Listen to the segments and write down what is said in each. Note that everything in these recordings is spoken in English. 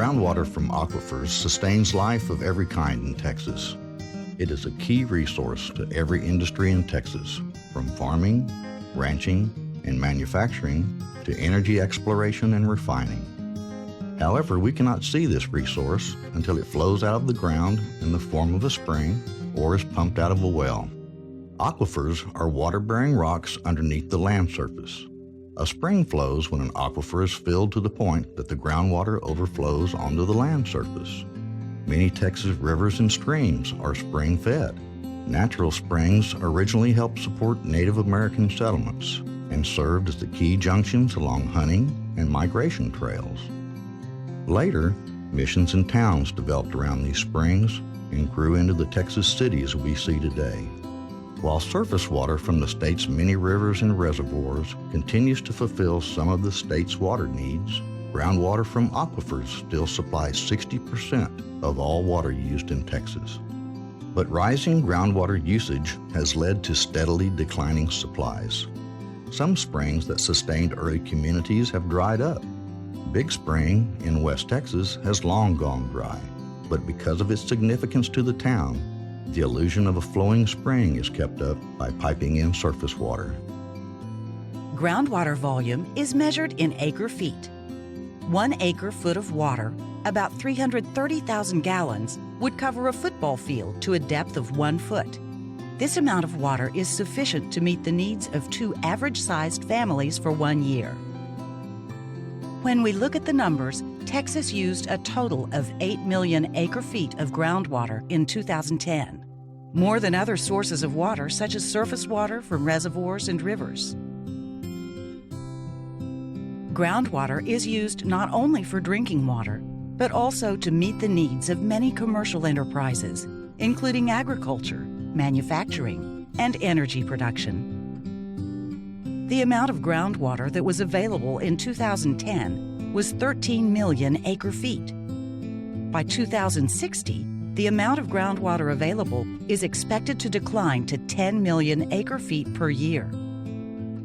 Groundwater from aquifers sustains life of every kind in Texas. It is a key resource to every industry in Texas, from farming, ranching, and manufacturing to energy exploration and refining. However, we cannot see this resource until it flows out of the ground in the form of a spring or is pumped out of a well. Aquifers are water-bearing rocks underneath the land surface. A spring flows when an aquifer is filled to the point that the groundwater overflows onto the land surface. Many Texas rivers and streams are spring-fed. Natural springs originally helped support Native American settlements and served as the key junctions along hunting and migration trails. Later, missions and towns developed around these springs and grew into the Texas cities we see today. While surface water from the state's many rivers and reservoirs continues to fulfill some of the state's water needs, groundwater from aquifers still supplies 60% of all water used in Texas. But rising groundwater usage has led to steadily declining supplies. Some springs that sustained early communities have dried up. Big Spring in West Texas has long gone dry, but because of its significance to the town, the illusion of a flowing spring is kept up by piping in surface water. Groundwater volume is measured in acre-feet. 1 acre-foot of water, about 330,000 gallons, would cover a football field to a depth of 1 foot. This amount of water is sufficient to meet the needs of 2 average-sized families for 1 year. When we look at the numbers, Texas used a total of 8 million acre-feet of groundwater in 2010, more than other sources of water such as surface water from reservoirs and rivers. Groundwater is used not only for drinking water, but also to meet the needs of many commercial enterprises, including agriculture, manufacturing, and energy production. The amount of groundwater that was available in 2010 was 13 million acre-feet. By 2060, the amount of groundwater available is expected to decline to 10 million acre-feet per year.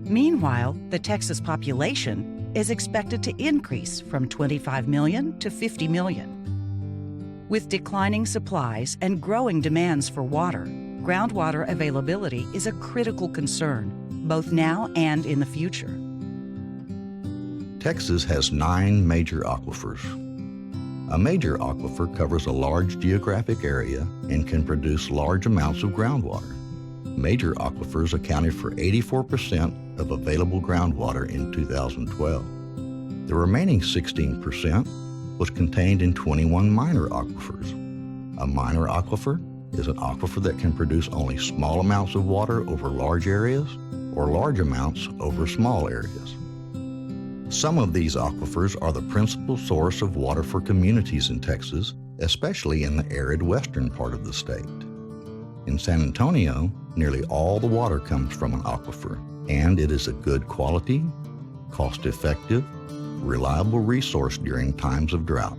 Meanwhile, the Texas population is expected to increase from 25 million to 50 million. With declining supplies and growing demands for water, groundwater availability is a critical concern, both now and in the future. Texas has 9 major aquifers. A major aquifer covers a large geographic area and can produce large amounts of groundwater. Major aquifers accounted for 84% of available groundwater in 2012. The remaining 16% was contained in 21 minor aquifers. A minor aquifer is an aquifer that can produce only small amounts of water over large areas or large amounts over small areas. Some of these aquifers are the principal source of water for communities in Texas, especially in the arid western part of the state. In San Antonio, nearly all the water comes from an aquifer, and it is a good quality, cost-effective, reliable resource during times of drought.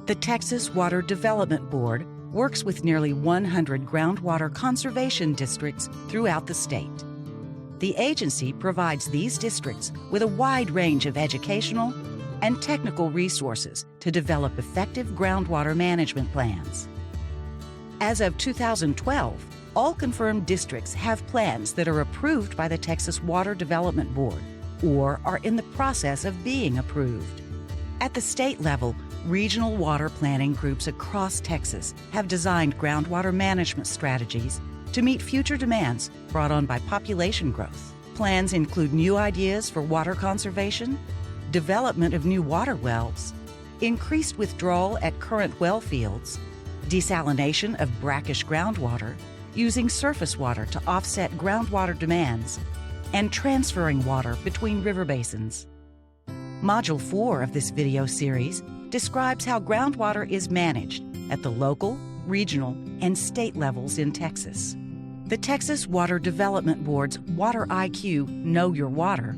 The Texas Water Development Board works with nearly 100 groundwater conservation districts throughout the state. The agency provides these districts with a wide range of educational and technical resources to develop effective groundwater management plans. As of 2012, all confirmed districts have plans that are approved by the Texas Water Development Board or are in the process of being approved. At the state level, regional water planning groups across Texas have designed groundwater management strategies to meet future demands brought on by population growth. Plans include new ideas for water conservation, development of new water wells, increased withdrawal at current well fields, desalination of brackish groundwater, using surface water to offset groundwater demands, and transferring water between river basins. Module 4 of this video series describes how groundwater is managed at the local, regional, and state levels in Texas. The Texas Water Development Board's Water IQ Know Your Water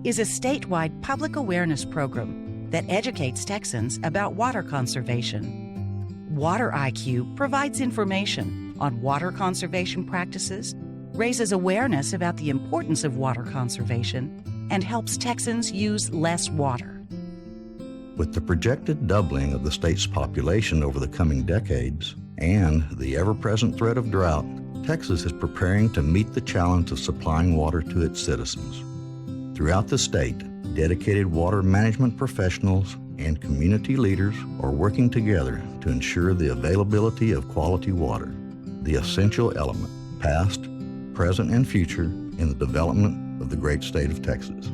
is a statewide public awareness program that educates Texans about water conservation. Water IQ provides information on water conservation practices, raises awareness about the importance of water conservation, and helps Texans use less water. With the projected doubling of the state's population over the coming decades and the ever-present threat of drought, Texas is preparing to meet the challenge of supplying water to its citizens. Throughout the state, dedicated water management professionals and community leaders are working together to ensure the availability of quality water, the essential element, past, present, and future, in the development of the great state of Texas.